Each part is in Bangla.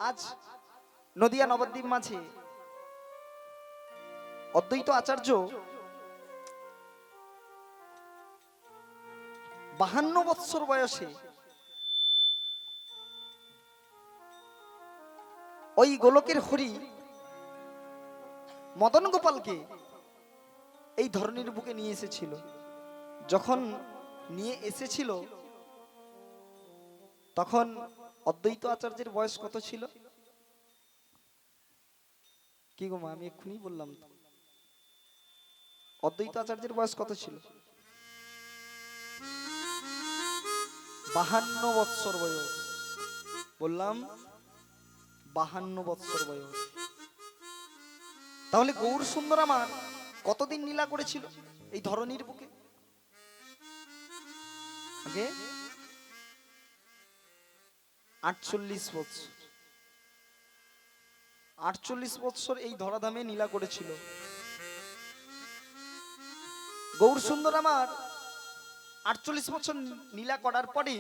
আজ নদিয়া নবদ্বীপ মাঝে অদ্বৈত আচার্য 52 বৎসর বয়সে ওই গোলকের হরি মদন গোপালকে এই ধরনের বুকে নিয়ে এসেছিল। যখন নিয়ে এসেছিল তখন অদ্বৈত আচার্যের বয়স কত ছিল? কি গো মা, আমি এক্ষুনি বললাম তো। অদ্বৈত আচার্যের বয়স কত ছিল? 52 বৎসর বয়স। বললাম 52 বৎসর বয়স। তাহলে গৌর সুন্দর আমার কতদিন লীলা করেছিল এই ধরনীর বুকে? আগে 48 বৎসর। 48 বৎসর এই ধরাধামে লীলা করেছিল গৌর সুন্দর আমার। 48 বছর লীলা করার পরে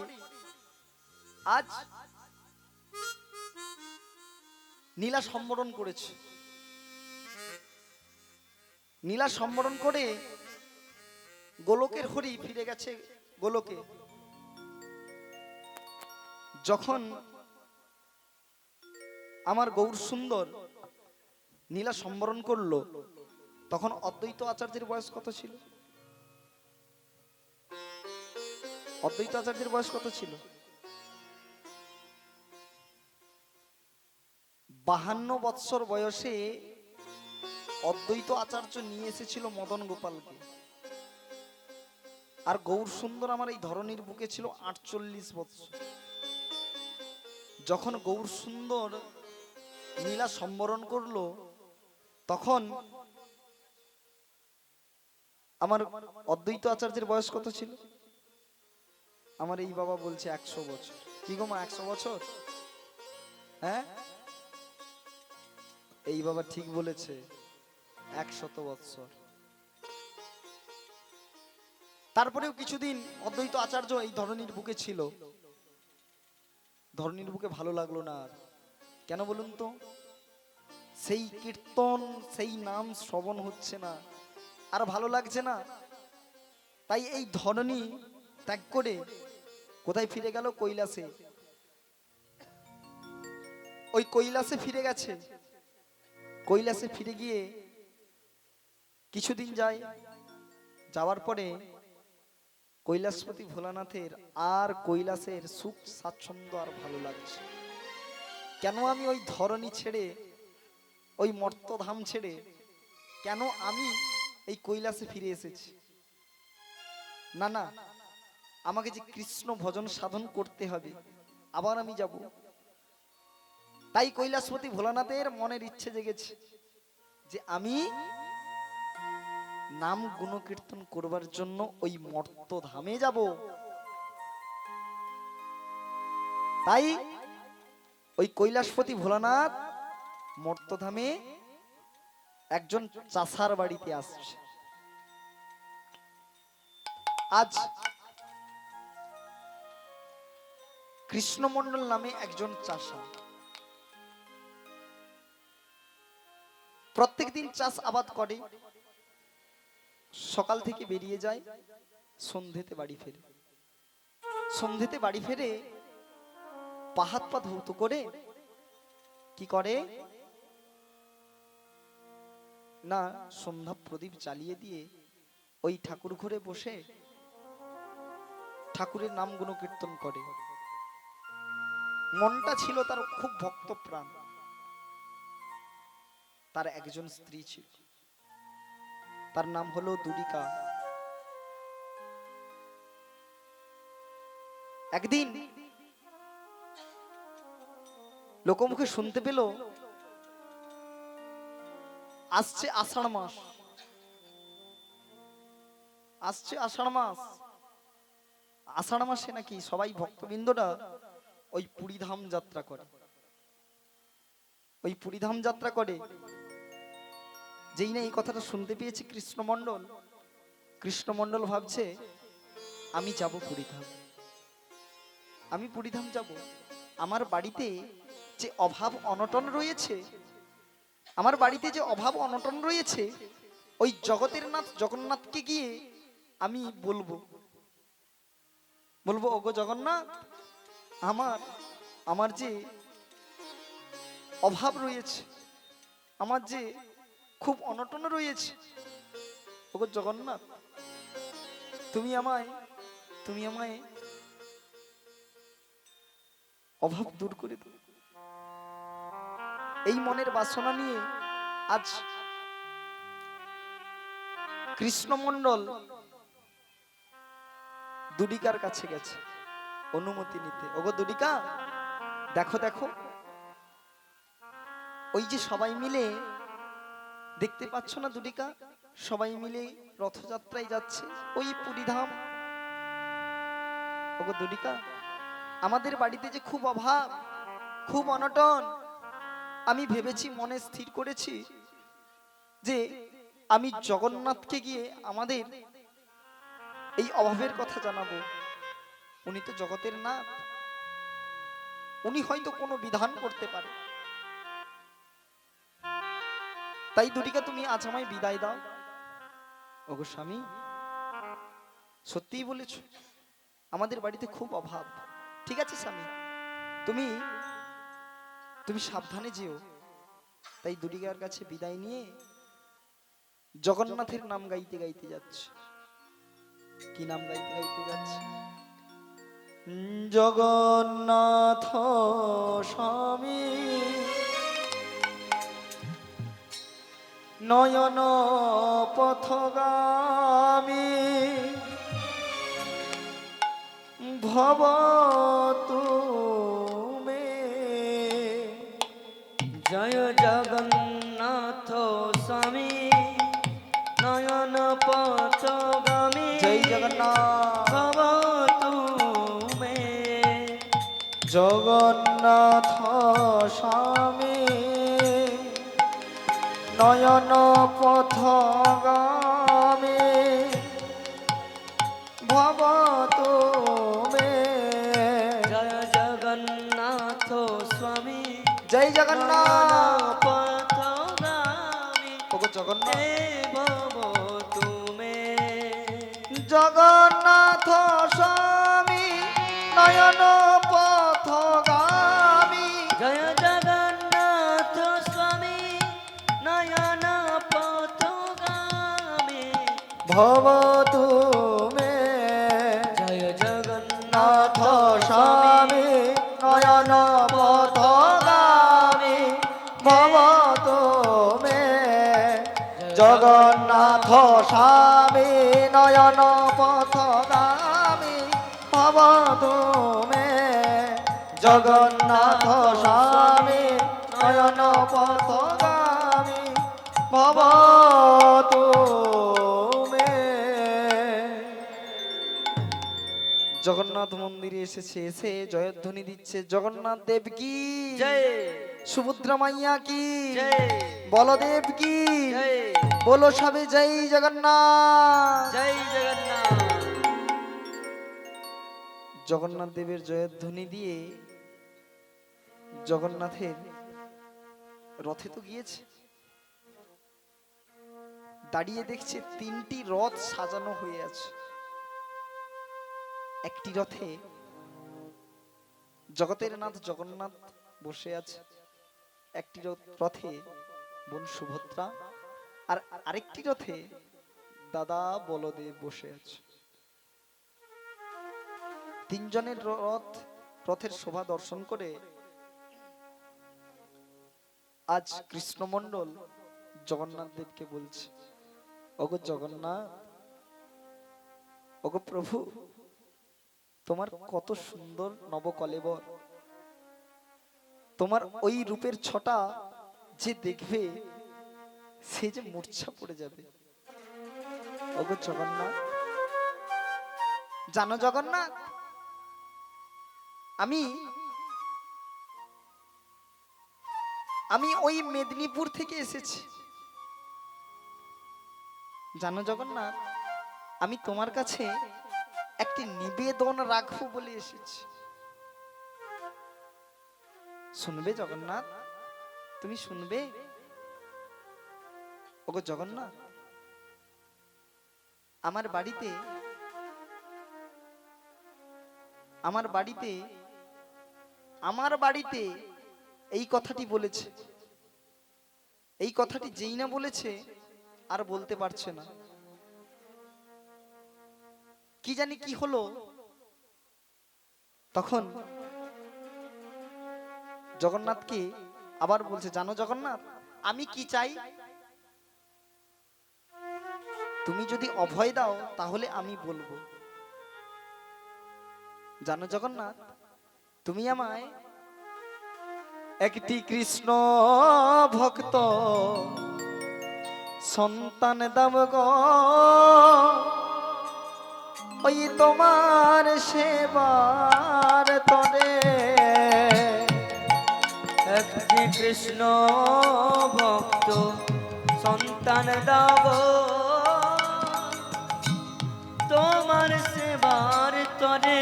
আজ নীলা সম্বরণ করেছে। নীলা সম্বরণ করে গোলকের হরি ফিরে গেছে গোলকে। যখন আমার গৌর সুন্দর নীলা সম্বরণ করলো তখন অদ্বৈত আচার্যের বয়স কত ছিল? অদ্বৈত আচার্যের বয়স কত ছিল? 52 বৎসর বয়সে অদ্বৈত আচার্য নিয়ে এসেছিল মদন গোপালকে। আর গৌর সুন্দর আমার এই ধরনীর বুকে ছিল 48 বৎসর। যখন গৌর সুন্দর নীলা সম্বরণ করলো তখন আমার অদ্বৈত আচার্যের বয়স কত ছিল? আমার এই বাবা বলছে 100 বছর। কি গো মা, 100 বছর? হ্যাঁ, এই বাবা ঠিক বলেছে, 100 বৎসর। তারপরেও কিছুদিন অদ্বৈত আচার্য এই ধরনীর বুকে ছিল। ধরনীর বুকে ভালো লাগলো না আর। কেন বলুন তো? সেই কীর্তন, সেই নাম শ্রবণ হচ্ছে না, আর ভালো লাগছে না। তাই এই ধরনী ত্যাগ করে কোথায় ফিরে গেল? কৈলাসে। ওই কৈলাসে ফিরে গেছে। কৈলাসে ফিরে গিয়ে কিছুদিন যায়। যাওয়ার পরে কৈলাসপতি ভোলানাথের আর কৈলাসের সুখ স্বাচ্ছন্দ্য আর ভালো লাগছে। কেন আমি ওই ধরনী ছেড়ে, ওই মর্তধাম ছেড়ে কেন আমি এই কৈলাসে ফিরে এসেছি? না না, আমাকে যে কৃষ্ণ ভজন সাধন করতে হবে, আবার আমি যাব। তাই কৈলাসপতি ভোলানাথের মনের ইচ্ছে জেগেছে যে আমি নাম গুণকীর্তন করবার জন্য ওই মর্তধামে যাব। তাই ওই কৈলাসপতি ভোলানাথ মর্তধামে একজন চাষার বাড়িতে আসছে। আজ কৃষ্ণমণ্ডল নামে একজন চাষা প্রত্যেকদিন চাষ আবাদ করে। সকাল থেকে বেরিয়ে যায়, সন্ধ্যেতে বাড়ি ফেরে। সন্ধ্যেতে বাড়ি ফেরে পা হাত পা ধৌত করে কি করে না, সন্ধ্যা প্রদীপ জ্বালিয়ে দিয়ে ওই ঠাকুর ঘরে বসে ঠাকুরের নাম গুণ কীর্তন করে। মনটা ছিল তার খুব ভক্ত প্রাণ। তার একজন স্ত্রী ছিল, তার নাম হলো দুরিকা। একদিন লোকমুখে শুনতে পেল আসছে আষাঢ় মাস, আসছে আষাঢ় মাস। আষাঢ় মাসে নাকি সবাই ভক্তবৃন্দরা ওই পুরীধাম যাত্রা করে। ওই পুরীধাম যাত্রা করে। যেই না এই কথাটা শুনতে পেয়েছে কৃষ্ণমণ্ডল, কৃষ্ণমণ্ডল ভাবছে আমি যাব পুরীধাম, আমি পুরীধাম যাব। আমার বাড়িতে যে অভাব অনটন রয়েছে, আমার বাড়িতে যে অভাব অনটন রয়েছে, ওই জগতের নাথ জগন্নাথকে গিয়ে আমি বলবো, ওগো জগন্নাথ, আমার আমার যে অভাব রয়েছে, আমার যে খুব অনটন রয়েছে, ওগো জগন্নাথ, তুমি আমায় অভাব দূর করে দাও। এই মনের বাসনা নিয়ে আজ কৃষ্ণমণ্ডল দুডিকার কাছে গেছে অনুমতি নিতে। ওগো দুডিকা, দেখো দেখো, ওই যে সবাই মিলে, দেখতে পাচ্ছ না দুডিকা, সবাই মিলে রথযাত্রায় যাচ্ছে ওই পুরীধাম। ওগো দুডিকা, আমাদের বাড়িতে যে খুব অভাব, খুব অনটন, আমি ভেবেছি, মনে স্থির করেছি যে আমি জগন্নাথকে গিয়ে আমাদের এই অভাবের কথা জানাবো। উনি তো জগতের নাথ, উনি হয়তো কোনো বিধান করতে পারে। তাই দুটিকা, তুমি আজ আমায় বিদায় দাও। ওগো স্বামী, সত্যিই বলেছ, আমাদের বাড়িতে খুব অভাব। ঠিক আছে স্বামী, তুমি তুমি সাবধানে যেও। তাই দুটিকার কাছে বিদায় নিয়ে জগন্নাথের নাম গাইতে গাইতে যাচ্ছে। কি নাম গাইতে গাইতে যাচ্ছে? জগন্নাথ স্বামী নয়ন পথগামী ভব তুমে। জয় জগন্নাথ স্বামী নয়ন পথগামী, জয় জগন্নাথ ভব তুমে। জগন্নাথ স্বামী নয়ন পথগামী ভব তুমে। জয় জগন্নাথ স্বামী জয় জগন্নাথ পথগামী, ওগো জগন্নাথ, ভব তুমে। জগন্নাথ স্বামী নয়ন পথগামী। জয় জগন্নাথ স্বামী নয়ন পথগামী, ভব তুমে। জয় জগন্নাথ নাথ স্বামী নয়ন পথগামী ভব তুমে। জগন্নাথ স্বামী নয়ন পথগামী ভব তুমে। জগন্নাথ স্বামী নয়ন পথগামী ভব তুমে। জগন্নাথ মন্দিরে এসেছে, এসে জয়ধ্বনি দিচ্ছে, জগন্নাথ দেব কি জয়, সুভদ্রা মাইয়া কি জয়, বলদেব কি, জয়, বলো সবে জয় জগন্নাথ। জয় জগন্নাথ। জগন্নাথ দেবের জয়ধ্বনি দিয়ে জগন্নাথের রথে তো গিয়েছে, দাঁড়িয়ে দেখছে তিনটি রথ সাজানো হয়ে আছে। একটি রথে জগতের নাথ জগন্নাথ বসে আছে, একটি রথে বোন সুভদ্রা, আর আরেকটি রথে দাদা বলদেব বসে আছে। তিনজনের রথের শোভা দর্শন করে আজ কৃষ্ণমণ্ডল জগন্নাথ দেবকে বলছে, ওগো জগন্নাথ, ওগো প্রভু, তোমার কত সুন্দর নবকলেবর, তোমার ওই রূপের ছটা যে দেখবে সে যে মূর্ছা পড়ে যাবে। ওগো জগন্নাথ, জানো জগন্নাথ, আমি ওই মেদিনীপুর থেকে এসেছি। জানো জগন্নাথ, আমি তোমার কাছে একটি নিবেদন রাখবো বলে এসেছি। শুনবে জগন্নাথ, তুমি শুনবে? ওগো জগন্নাথ, আমার বাড়িতে আমার বাড়িতে আমার বাড়িতে এই কথাটি বলেছে। এই কথাটি যেই না বলেছে আর বলতে পারছে না। কি জানি কি হলো। তখন জগন্নাথকে আবার বলছে, জানো জগন্নাথ আমি কি চাই? তুমি যদি অভয় দাও তাহলে আমি বলবো। জানো জগন্নাথ, তুমি আমায় একটি কৃষ্ণ ভক্ত সন্তান দাও গো, ওই তোমার সেবার তরে। একটি কৃষ্ণ ভক্ত সন্তান দাও তোমার সেবার তরে।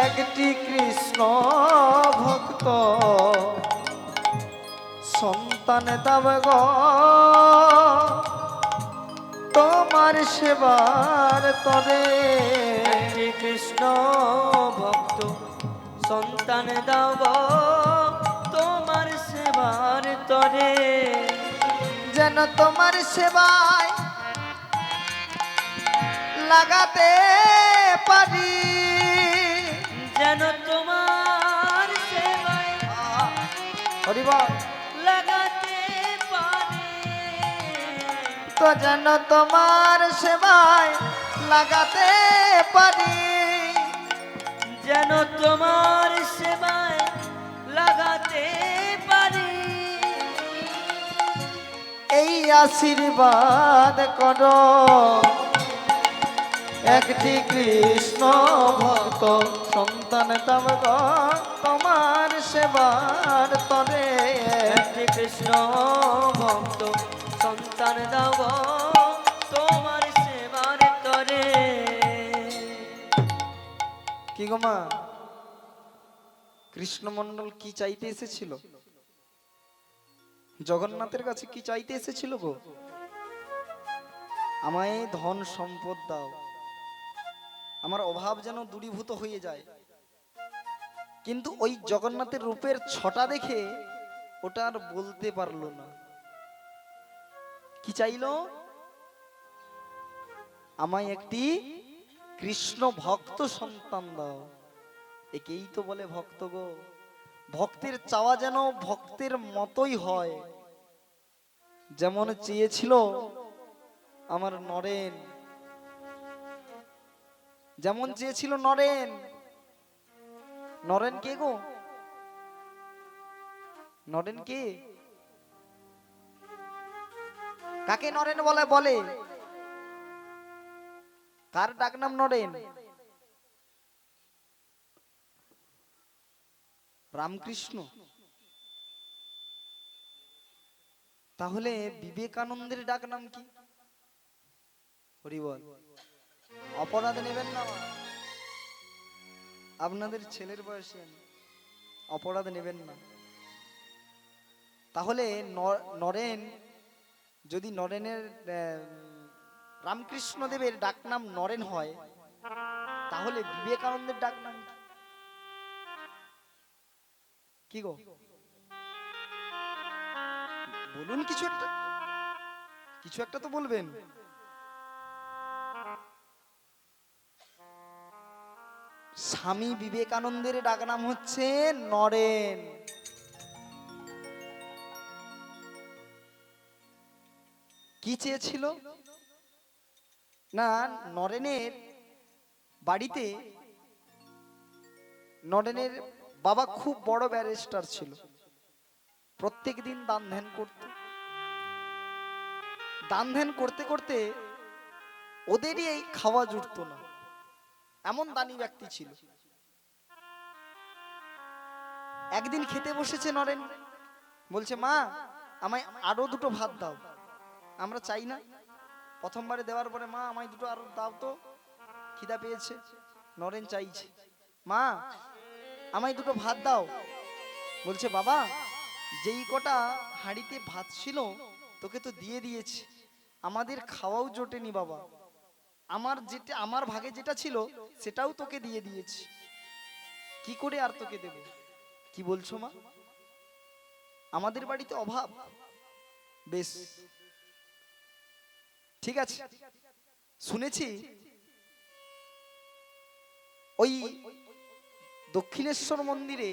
একটি কৃষ্ণ ভক্ত সন্তান দাও গো, তোমার সেবার তরে। একটি কৃষ্ণ ভক্ত সন্তান দাও তোমার সেবার তরে। যেন তোমার সেবায় লাগাতে পারি, যেন তোমার সেবায় হরিবল লাগাতে পারে। তো যেন তোমার সেবায় লাগাতে পারি, যেন তোমার সেবায় লাগাতে পারি। এই আশীর্বাদ করো। একটি কৃষ্ণ ভক্ত সন্তান দাও গো, তোমার সেবার তরে। একটি কৃষ্ণ ভক্ত সন্তান দাও তোমার সেবার তরে। কি গো মা, কৃষ্ণমন্ডল কি চাইতে এসেছিল? জগন্নাথের কাছে কি চাইতে এসেছিল গো? আমায় ধন সম্পদ দাও, আমার অভাব যেন দূরীভূত হয়ে যায়। কিন্তু ওই জগন্নাথের রূপের ছটা দেখে ওটা আর বলতে পারলো না। কি চাইলো? আমায় একটি কৃষ্ণ ভক্ত সন্তান দাও। একেই তো বলে ভক্ত গো। ভক্তের চাওয়া যেন ভক্তের মতোই হয়। যেমন চেয়েছিল আমার নরেন, যেমন চেয়েছিল নরেন। নরেন কে গো? নরেন কে? কাকে নরেন বলে? বলে কার ডাক নাম নরেন? রামকৃষ্ণ। তাহলে বিবেকানন্দের ডাক নাম কি? হরিবল। অপরাধ নেবেন না মা, আপনাদের ছেলের বয়সে অপরাধ নেবেন না। তাহলে নরেন, যদি নরেনের রামকৃষ্ণ দেবের ডাক নাম নরেন হয়, তাহলে বিবেকানন্দের ডাক নাম কি গো? বলুন কিছু একটা, কিছু একটা তো বলবেন। স্বামী বিবেকানন্দের ডাক নাম হচ্ছে নরেন। কি চেয়েছিল না? নরেনের বাড়িতে নরেনের বাবা খুব বড় ব্যারিস্টার ছিল। প্রত্যেক দিন দান ধ্যান করত। দান ধ্যান করতে করতে ওদেরই এই খাওয়া জুটতো না, এমন দানি ব্যক্তি ছিল। একদিন খেতে বসেছে নরেন, বলছে মা আমায় আরো দুটো ভাত দাও। আমরা চাই না। প্রথমবারে দেওয়ার পরে মা আমায় দুটো আরো দাও তো, খিদা পেয়েছে। নরেন চাইছে, মা আমায় দুটো ভাত দাও। বলছে বাবা, যেই কটা হাঁড়িতে ভাত ছিল তোকে তো দিয়ে দিয়েছি, আমাদের খাওয়াও জোটেনি বাবা, আমার ভাগে যেটা ছিল সেটাও তোকে দিয়ে দিয়েছি, কি করে আর তোকে দেব? কি বলছো মা? আমাদের বাড়িতে অভাব? বেশ, ঠিক আছে। শুনেছি ওই দক্ষিণেশ্বর মন্দিরে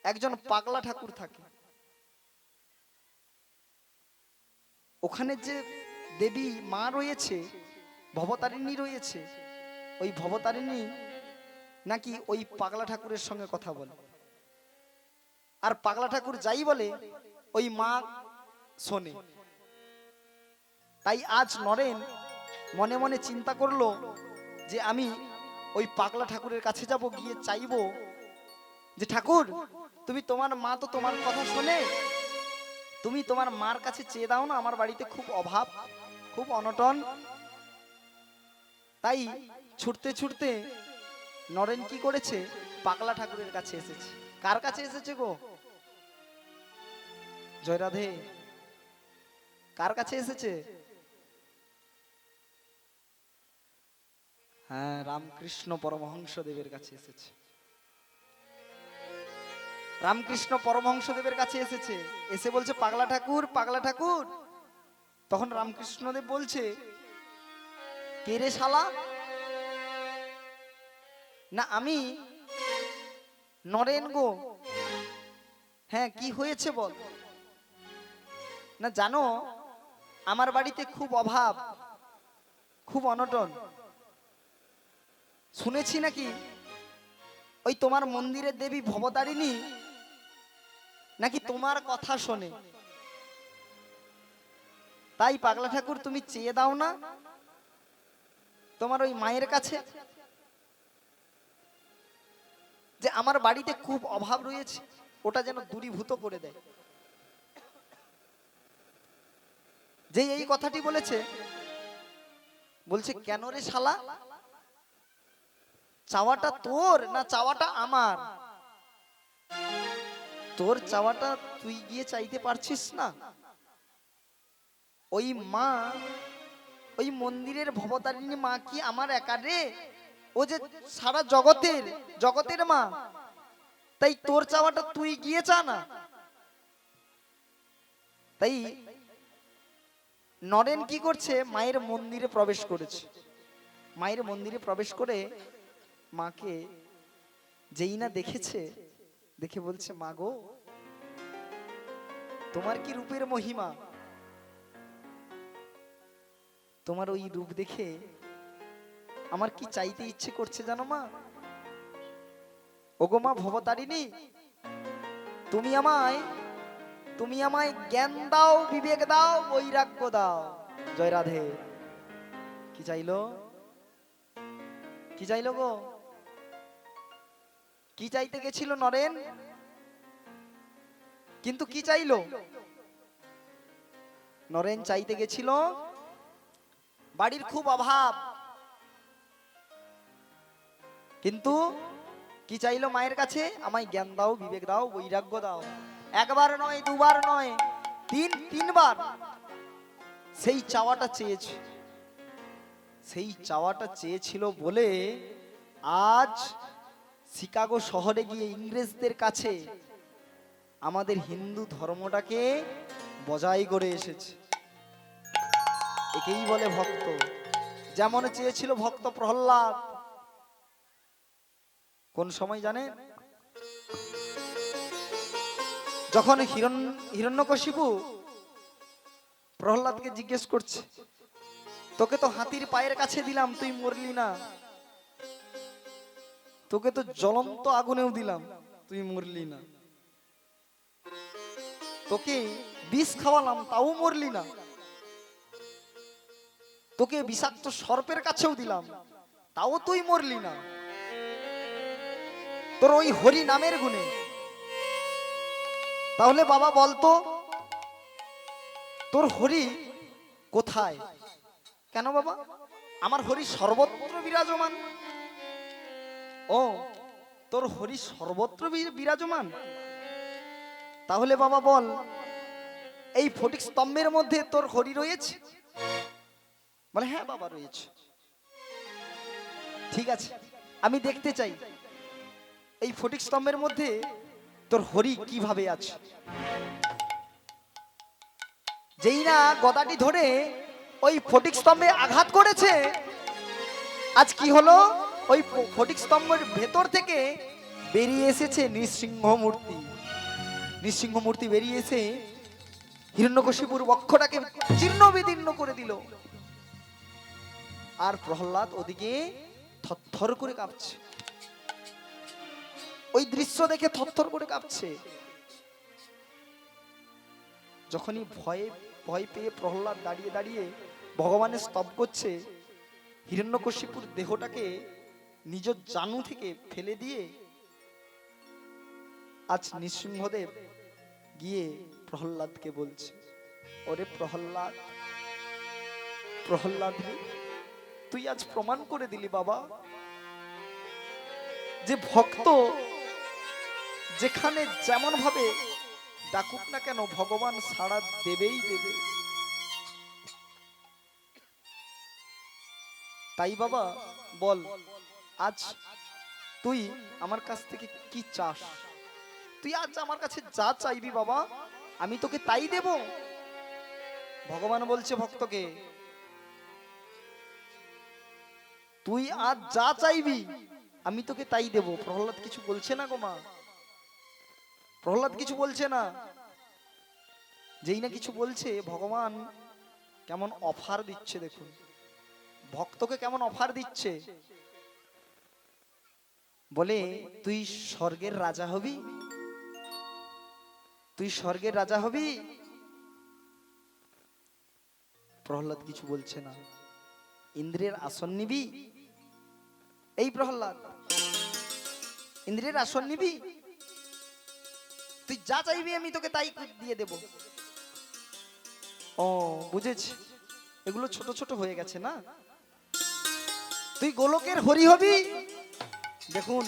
একজন পাগলা ঠাকুর থাকে। ওখানে যে দেবী মা রয়েছে, ভবতারিণী রয়েছে, ওই ভবতারিণী নাকি ওই পাগলা ঠাকুরের সঙ্গে কথা বলে, আর পাগলা ঠাকুর যাই বলে ওই মা শোনে। তাই আজ নরেন মনে মনে চিন্তা করলো যে আমি ওই পাগলা ঠাকুরের কাছে যাব, গিয়ে চাইবো যে ঠাকুর, তুমি তোমার মা তো তোমার কথা শোনে, তুমি তোমার মার কাছে চেয়ে দাও না, আমার বাড়িতে খুব অভাব, খুব অনটন। তাই ছুটতে ছুটতে নরেন কি করেছে, পাগলা ঠাকুরের কাছে এসেছে। কার কাছে এসেছে গো? জয় রাধে। কার কাছে এসেছে? হ্যাঁ, রামকৃষ্ণ পরমহংস দেবের কাছে এসেছে। রামকৃষ্ণ পরমহংস দেবের কাছে এসেছে, এসে বলছে পাগলা ঠাকুর, পাগলা ঠাকুর। তখন রামকৃষ্ণ দেব বলছে, কে রে শালা? না আমি নরেন গো। হ্যাঁ, কি হয়েছে বল? না জানো, আমার বাড়িতে খুব অভাব, খুব অনটন। শুনেছি নাকি ওই তোমার মন্দিরের দেবী ভবতারিণী নাকি তোমার কথা শোনে। তাই পাগলা ঠাকুর তুমি চেয়ে দাও না তোমার ওই মায়ের কাছে, যে আমার বাড়িতে খুব অভাব রয়েছে, ওটা যেন দূরীভূত করে দেয়। যে এই কথাটি বলেছে, বলছে কেন রে শালা, চাওয়াটা তোর না চাওয়াটা আমার? তোর চাওয়াটা তুই গিয়ে চাইতে পারছিস না? ওই মা, ওই মন্দিরের ভবতারিণী মা কি আমার একা রে? ও যে সারা জগতের মা। তাই তোর চাওয়াটা তুই গিয়ে চা না। তাই নরেন কি করছে, মায়ের মন্দিরে প্রবেশ করেছে। মায়ের মন্দিরে প্রবেশ করে মাকে যেই না দেখেছে, দেখে বলছে মা গো, তোমার কি রূপের মহিমা, তোমার ওই রূপ দেখে আমার কি চাইতে ইচ্ছে করছে জানো মা? ওগো মা ভবতারিণী, তুমি আমায় জ্ঞান দাও, বিবেক দাও, বৈরাগ্য দাও। জয় রাধে। কি চাইলো? কি চাইলো গো? কি চাইতে গেছিল নরেন? কিন্তু কি চাইলো? নরেন চাইতে গেছিল বাড়ির খুব অভাব, কিন্তু কি চাইলো মায়ের কাছে? আমায় জ্ঞান দাও, বিবেক দাও, বৈরাগ্য দাও। একবার নয়, দুবার নয়, তিনবার সেই চাওয়াটা চেয়েছে। সেই চাওয়াটা চেয়েছিল বলে আজ শিকাগো শহরে গিয়ে ইংরেজদের কাছে আমাদের হিন্দু ধর্মটাকে বজায় করে এসেছে। একেই বলে ভক্ত। যেমন চেয়েছিল ভক্ত প্রহ্লাদ। কোন সময় জানেন? যখন হিরণ্যকশিপু প্রহ্লাদকে জিজ্ঞেস করছে, তোকে তো হাতির পায়ের কাছে দিলাম, তুই মরলি না, তোকে তো জ্বলন্ত আগুনেও দিলাম, তুই মরলি না, তোকে বিষ খাওয়ালাম, তাও মরলি না, তোকে বিষাক্ত সর্পের কাছেও দিলাম, তাও তুই মরলি না, তোর ওই হরি নামের গুণে। তাহলে বাবা বলতো, তোর হরি কোথায়? কেন বাবা? আমার হরি সর্বত্র বিরাজমান। ও, তোর হরি সর্বত্র বিরাজমান? তাহলে বাবা বল, এই ফটিক স্তম্ভের মধ্যে তোর হরি রয়েছে? বলে হ্যাঁ বাবা রয়েছে। ঠিক আছে, আমি দেখতে চাই এই ফটিক স্তম্ভের মধ্যে তোর হরি কিভাবে আছে। যেই না গদাটি ধরে ওই ফটিক স্তম্ভে আঘাত করেছে, আজ কি হলো, ওই ফটিক স্তম্ভের ভেতর থেকে বেরিয়ে এসেছে নৃসিংহ মূর্তি। নৃসিংহ মূর্তি বেরিয়ে এসে হিরণ্যকশিপুর বক্ষটাকে জীর্ণ বিদীর্ণ করে দিল। আর প্রহ্লাদ ওদিকে থরথর করে কাঁপছে, ওই দৃশ্য দেখে থরথর করে কাঁপছে। যখনই ভয় পেয়ে প্রহ্লাদ দাঁড়িয়ে দাঁড়িয়ে ভগবানের স্তব করছে, হিরণ্যকশিপুর দেহটাকে নিজ জানু থেকে ফেলে দিয়ে আজ নৃসিংহদেব গিয়ে প্রহ্লাদকে বলছে, ওরে প্রহ্লাদ, প্রহ্লাদ রে, তুই আজ প্রমাণ করে দিলি বাবা যে ভক্ত যেখানে যেমন ভাবে ডাকুক না কেন ভগবান সাড়া দেবেই দেবে। তাই বাবা বল, আজ তুই আমার কাছ থেকে কি চাস? তুই আজ আমার কাছে যা চাইবি বাবা, আমি তোকে তাই দেব। ভগবান বলছে ভক্তকে, তুই আজ যা চাইবি আমি তোকে তাই দেব। প্রহ্লাদ কিছু বলছে না গো মা, প্রহ্লাদ কিছু বলছে না। যেই না কিছু বলছে, ভগবান কেমন অফার দিচ্ছে দেখুন, ভক্তকে কেমন অফার দিচ্ছে। বলে, তুই স্বর্গের রাজা হবি, তুই স্বর্গের রাজা হবি। প্রহ্লাদ কিছু বলছে না। ইন্দ্রের আসন নিবি? এই প্রহ্লাদ, ইন্দ্রের আসন নিবি? তুই যা চাইবি আমি তোকে তাই দিয়ে দেব। ও বুঝেছি, এগুলো ছোট ছোট হয়ে গেছে না। তুই গোলকের হরি হবি? দেখুন,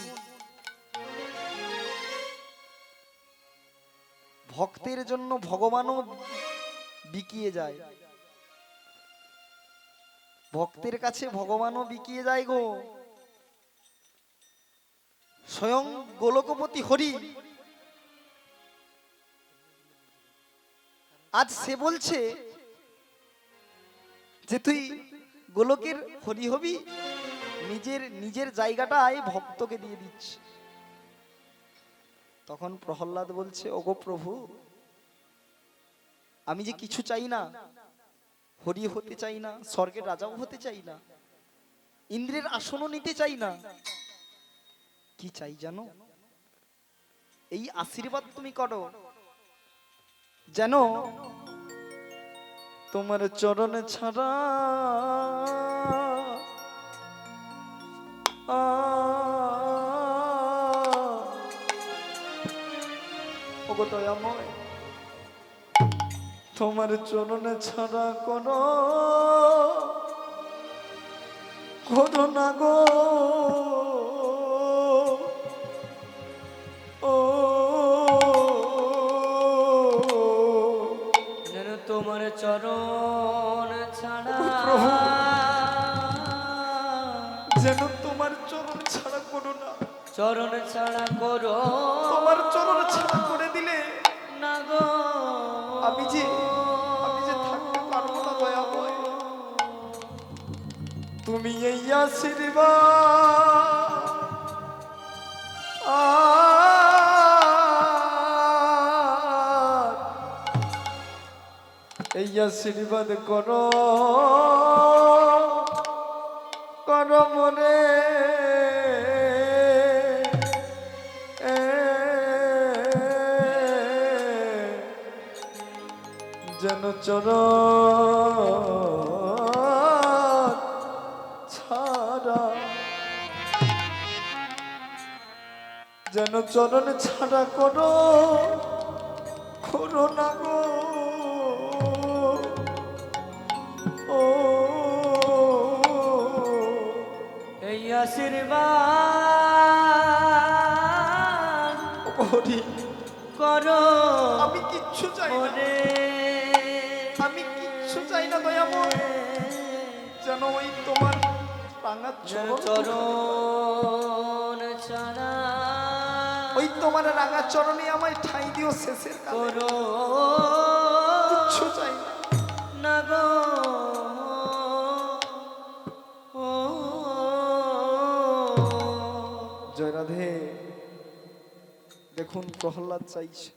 ভক্তের জন্য ভগবানও বিকিয়ে যায়, ভক্তের কাছে ভগবানও বিকিয়ে যায় গো। স্বয়ং গোলকপতি হরি আজ সে বলছে যে তুই গোলকের হরি হবি, নিজের জায়গাটাই ভক্তকে দিয়ে দিচ্ছে। তখন প্রহ্লাদ বলছে, ওগো প্রভু, আমি যে কিছু চাই না, হরি হতে চাই না, স্বর্গের রাজাও হতে চাই না, ইন্দ্রের আসনও নিতে চাই না, কি চাই জানো? এই আশীর্বাদ তুমি করো যেন তোমার চরণ ছাড়া ওগো দয়াময়, তোমার চরণ ছাড়া কোনো না গো। ও যেন তোমার চরণ ছাড়া, প্রভু, যেন তোমার চরণ ছাড়া করো না। চরণ ছাড়া করো, তোমার চরণ ছাড়া করে দিলে না গো, আমি যে থাকতে পারবো না দয়াময়। তুমি এই আশীর্বাদ, এই আশীর্বাদ করো, করো মনে যেন চরণ ছাড়া, যেন চরণ ছাড়া করো না গো। ও এই আশীর্বাদ হরি করো কিচ্ছু চাই না, ওরে আমি কিচ্ছু চাই না দয়াময়, যেন ওই তোমার রাঙা চরণ, চরণ ছাড়া ওই তোমার রাঙা চরণে আমায় ঠাঁই দিও শেষের কালে। করো কিচ্ছু চাই না। না গো ও জয় রাধে। দেখুন প্রহ্লাদ চাইছে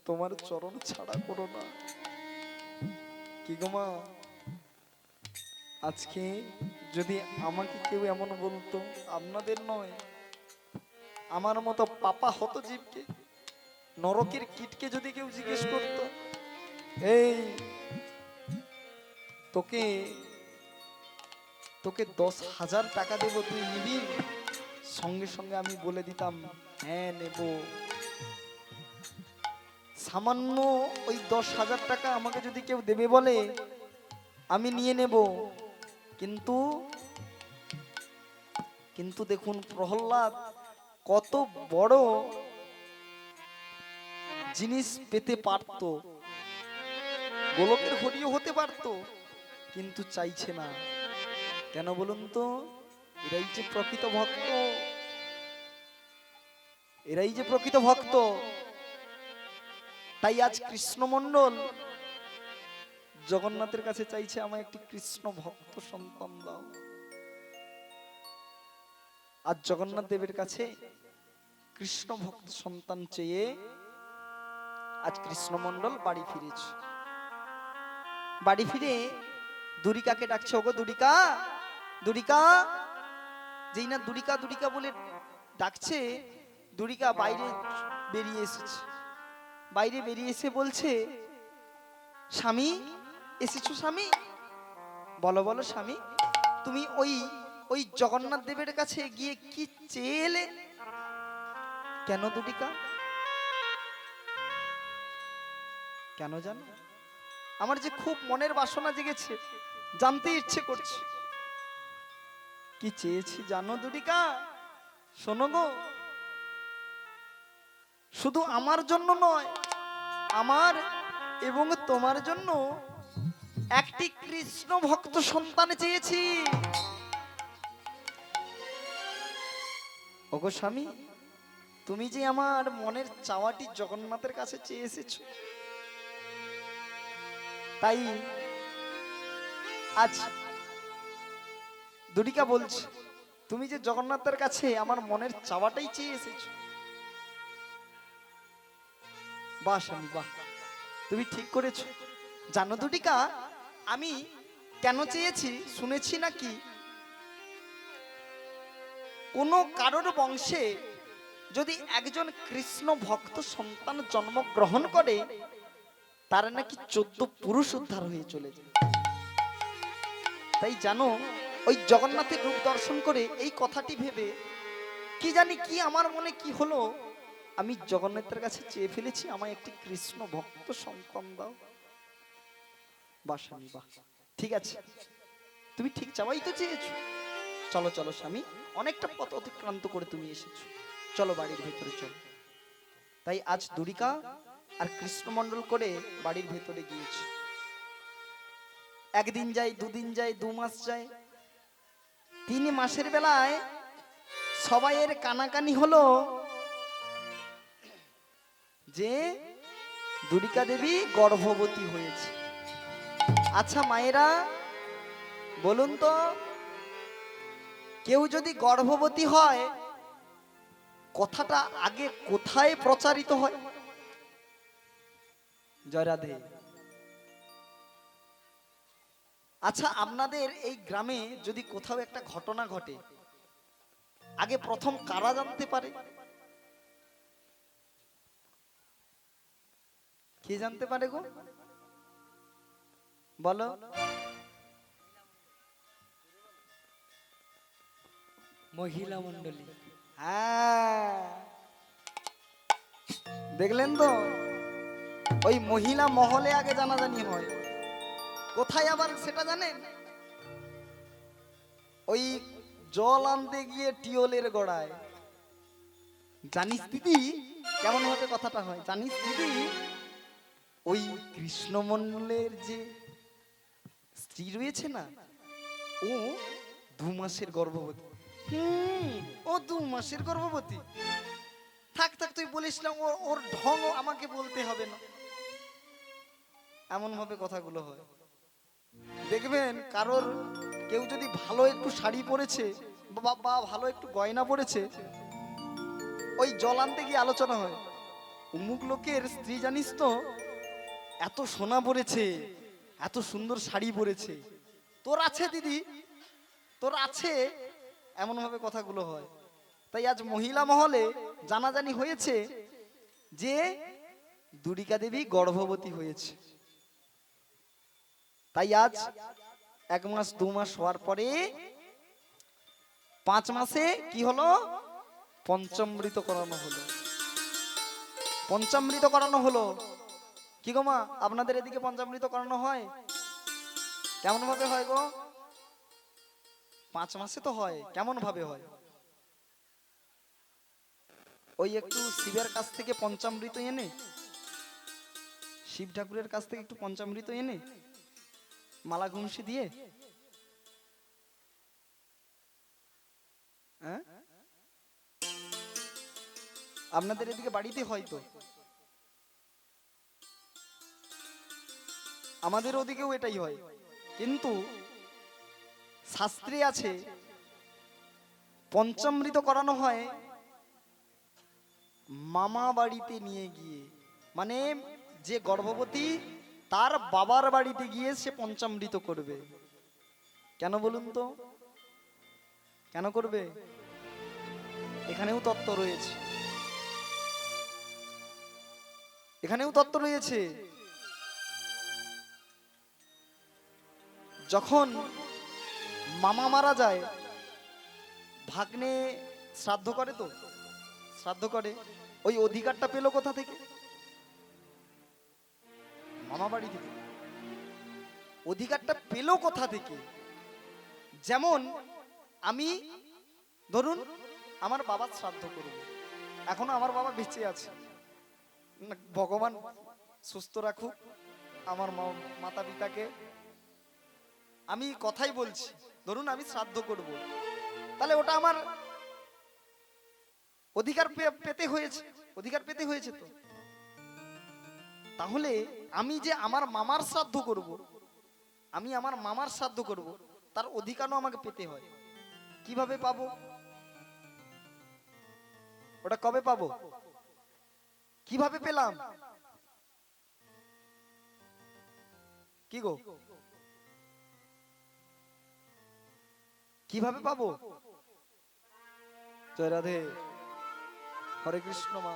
তোমার চরণ ছাড়া করো না। কি গো মা, আজকে যদি আমাকে কেউ এমন বলতো, আপনাদের নয়, আমার মতো পাপা হতো জীবকে, নরকের কীটকে যদি কেউ জিজ্ঞেস করতো, এই তোকে তোকে 10,000 টাকা দেবো, তুই নিবি? সঙ্গে সঙ্গে আমি বলে দিতাম হ্যাঁ নেব। সামান্য ওই 10,000 টাকা আমাকে যদি কেউ দেবে বলে, আমি নিয়ে নেব। কিন্তু কিন্তু দেখুন প্রহ্লাদ কত বড় জিনিস পেতে পারতো, গোলকের হরিও হতে পারতো, কিন্তু চাইছে না। কেন বলুন তো? এরাই যে প্রকৃত ভক্ত, এরাই যে প্রকৃত ভক্ত। তাই আজ কৃষ্ণমণ্ডল জগন্নাথের কাছে চাইছে আমায় একটি কৃষ্ণ ভক্ত সন্তান দাও। আজ জগন্নাথ দেবের কাছে কৃষ্ণ ভক্ত সন্তান চেয়ে আজ কৃষ্ণমণ্ডল বাড়ি ফিরেছে। বাড়ি ফিরে দুরিকাকে ডাকছে, ওগো দুরিকা, দুরিকা। যেই না দুরিকা দুরিকা বলে ডাকছে, দুরিকা বাইরে বেরিয়ে এসেছে। বাইরে বেরিয়ে এসে বলছে, স্বামী এসেছো স্বামী? বলো বলো স্বামী, তুমি ওই ওই জগন্নাথ দেবের কাছে গিয়ে কি চেলে? কেন দুরিকা, কেন জানো? আমার যে খুব মনের বাসনা জেগেছে, জানতে ইচ্ছে করছে। কি চেয়েছি জানো দুরিকা? শোনো গো, শুধু আমার জন্য নয়, আমার এবং তোমার জন্য একটি কৃষ্ণ ভক্ত সন্তান চেয়েছি। ওগো স্বামী, তুমি যে আমার মনের চাওয়াটি জগন্নাথের কাছে চেয়ে এসেছো, তাই আজ দুরিকা বলছে, তুমি যে জগন্নাথের কাছে আমার মনের চাওয়াটাই চেয়ে এসেছো। বাহ স্বামী বাহ, তুমি ঠিক করেছো। জানো দুরিকা, আমি কেন চেয়েছি শুনেছি নাকি কোনো কারোর বংশে যদি একজন কৃষ্ণ ভক্ত সন্তান জন্মগ্রহণ করে, তার নাকি 14 পুরুষ উদ্ধার হয়ে চলে যায়। তাই জানো, ওই জগন্নাথের রূপ দর্শন করে এই কথাটি ভেবে কি জানি কি আমার মনে কি হলো, আমি জগন্নাথের কাছে চেয়ে ফেলেছি আমায় একটি কৃষ্ণ ভক্ত সন্তান দাও। বাহ স্বামী বাহ, ঠিক আছে, তুমি ঠিক চাওয়াই তো চেয়েছো। চলো চলো স্বামী, অনেকটা পথ অতিক্রান্ত করে তুমি এসেছো, চলো বাড়ির ভেতরে চলো। তাই আজ দুরিকা আর কৃষ্ণমণ্ডল করে বাড়ির ভেতরে গিয়েছে। একদিন যায়, দুদিন যায়, 2 মাস যায়, 3 মাসের বেলায় সবাইয়ের কানাকানি হলো যে দুরিকা দেবী গর্ভবতী হয়েছে। আচ্ছা মায়েরা বলুন তো, কেউ যদি গর্ভবতী হয়, কথাটা আগে কোথায় প্রচারিত হয়? জয় রাধে। আচ্ছা আপনাদের এই গ্রামে যদি কোথাও একটা ঘটনা ঘটে, আগে প্রথম কারা জানতে পারে? কে জানতে পারে গো, বলো? মহিলা মণ্ডলী। হ্যাঁ, দেখলেন তো, ওই মহিলা মহলে আগে জানাজানি হয়। কোথায় আবার সেটা জানেন? ওই জল আনতে গিয়ে টিওলের গোড়ায়। জানিস দিদি কেমন ভাবে কথাটা হয়? জানিস দিদি, ওই কৃষ্ণমন্ডলের যে স্ত্রী রয়েছে না, ও 2 মাসের গর্ভবতী। ও 2 মাসের গর্ভবতী। থাক থাক, তুই বলিস না, ওর ঢং আমাকে বলতে হবে না। এমন ভাবে কথাগুলো হয়। দেখবেন কারোর কেউ যদি ভালো একটু শাড়ি পরেছে বা ভালো একটু গয়না পরেছে, ওই জল আনতে গিয়ে আলোচনা হয়, অমুক লোকের স্ত্রী জানিস তো এত সোনা পরেছে, এত সুন্দর শাড়ি পরেছে, তোর আছে দিদি, তোর আছে, এমন ভাবে কথাগুলো হয়। তাই আজ মহিলা মহলে জানাজানি হয়েছে যে দুর্গা দেবী গর্ভবতী হয়েছে। তাই আজ 1 মাস 2 মাস হওয়ার পরে 5 মাসে কি হলো, পঞ্চামৃত করানো হলো। পঞ্চামৃত করানো হলো। কি গো মা, আপনাদের এদিকে পঞ্চামৃত করানো হয়? কেমন ভাবে হয় গো? 5 মাসে তো হয়। কেমন ভাবে হয়? ওই একটু শিবের কাছ থেকে পঞ্চামৃত এনে, শিব ঠাকুরের কাছ থেকে একটু পঞ্চামৃত এনে মালা ঘুমসি দিয়ে, হ্যাঁ, আপনাদের এদিকে বাড়িতে হয় তো, আমাদের ওদিকেও এটাই হয়। কিন্তু শাস্ত্রে আছে পঞ্চামৃত করানো হয় মামা বাড়িতে নিয়ে গিয়ে, মানে যে গর্ভবতী তার বাবার বাড়িতে গিয়ে সে পঞ্চামৃত করবে। কেন বলুন তো, কেন করবে? এখানেও তত্ত্ব রয়েছে, এখানেও তত্ত্ব রয়েছে। যখন মামা মারা যায়, ভাগ্নে শ্রাদ্ধ করে, তো শ্রাদ্ধ করে, ওই অধিকারটা পেল কোথা থেকে? মামা বাড়ি থেকে। অধিকারটা পেল কোথা থেকে? যেমন আমি ধরুন আমার বাবার শ্রাদ্ধ করব, এখনো আমার বাবা বেঁচে আছে, ভগবান সুস্থ রাখুক আমার মাতা পিতাকে, আমি কথাই বলছি, ধরুন আমি শ্রাদ্ধ করব, তাহলে ওটা আমার অধিকার পেতে হয়েছে, অধিকার পেতে হয়েছে তো। তাহলে আমি যে আমার মামার শ্রাদ্ধ করব, আমি আমার মামার শ্রাদ্ধ করব, তার অধিকারও আমাকে পেতে হয়। কিভাবে পাবো? ওটা কবে পাবো? কিভাবে পেলাম? কি গো, কিভাবে পাবো? জয় রাধে, হরে কৃষ্ণ মা।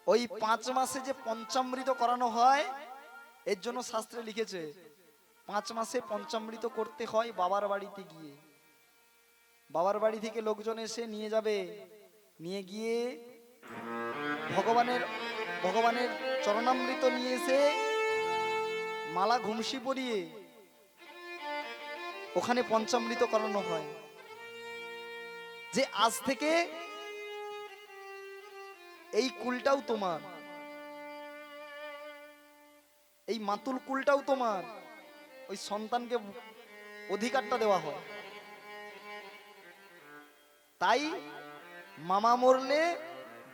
ওই 5 মাসে যে পঞ্চামৃত করানো হয়, এর জন্য শাস্ত্রে লিখেছে 5 মাসে পঞ্চামৃত করতে হয় বাবার বাড়িতে গিয়ে। বাবার বাড়ি থেকে লোকজন এসে নিয়ে যাবে, নিয়ে গিয়ে ভগবানের চরণামৃত নিয়ে এসে মালা ঘুমসি পরিয়ে ওখানে পঞ্চামৃত করানো হয়, যে আজ থেকে এই কুলটাও তোমার, এই মাতুল কুলটাও তোমার। ওই সন্তানকে অধিকারটা দেওয়া হয়। তাই মামা মরলে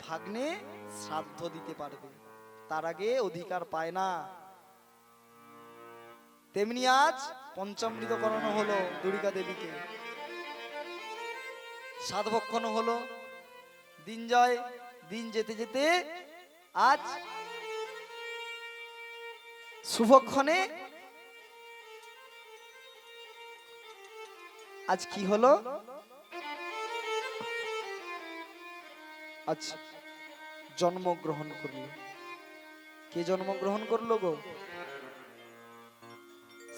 ভাগ্নে শ্রাদ্ধ দিতে পারবে, তার আগে অধিকার পায় না। তেমনি আজ পঞ্চামৃত করানো হলো দুর্গা দেবীকে, সাধভক্ষণ হলো, দিন যায়, দিন যেতে যেতে আজ শুভক্ষণে আজ কি হলো? আজ জন্মগ্রহণ করলো। কে জন্মগ্রহণ করলো গো?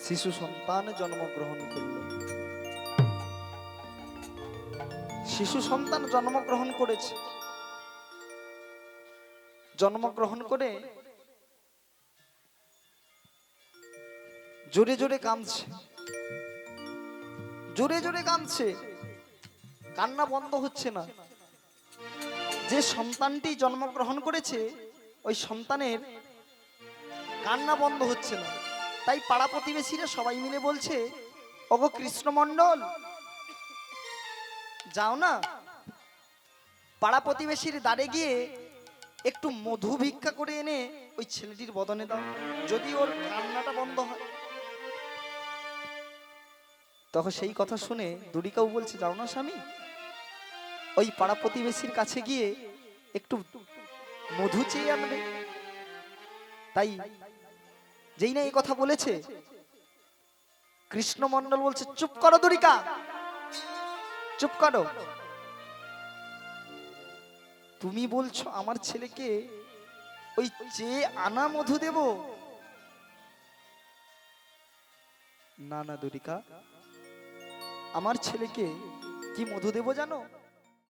শিশু সন্তান জন্মগ্রহণ করলো। শিশু সন্তান জন্মগ্রহণ করেছে। জন্মগ্রহণ করে জোরে জোরে কাঁদছে, জোরে জোরে কাঁদছে, কান্না বন্ধ হচ্ছে না। যে সন্তানটি জন্মগ্রহণ করেছে ওই সন্তানের কান্না বন্ধ হচ্ছে না। তাই পাড়া প্রতিবেশীরা সবাই মিলে বলছে, ওগো কৃষ্ণমণ্ডল, যাও না পাড়া প্রতিবেশীর দ্বারে গিয়ে একটু মধু ভিক্ষা করে এনে ওই ছেলেটির বদনে দাও, যদি ওর কান্নাটা বন্ধ হয়। তখন সেই কথা শুনে দুরিকাও বলছে, যাও না স্বামী, ওই পাড়া প্রতিবেশীর কাছে গিয়ে একটু মধু চেয়ে আনবে। তাই যেই না এই কথা বলেছে, কৃষ্ণমণ্ডল বলছে, চুপ করো দুরিকা, চুপ করো। তুমি বলছো আমার ছেলেকে ওই চেয়ে আনা মধু দেব? না না দুরিকা, আমার ছেলেকে কি মধু দেব জানো?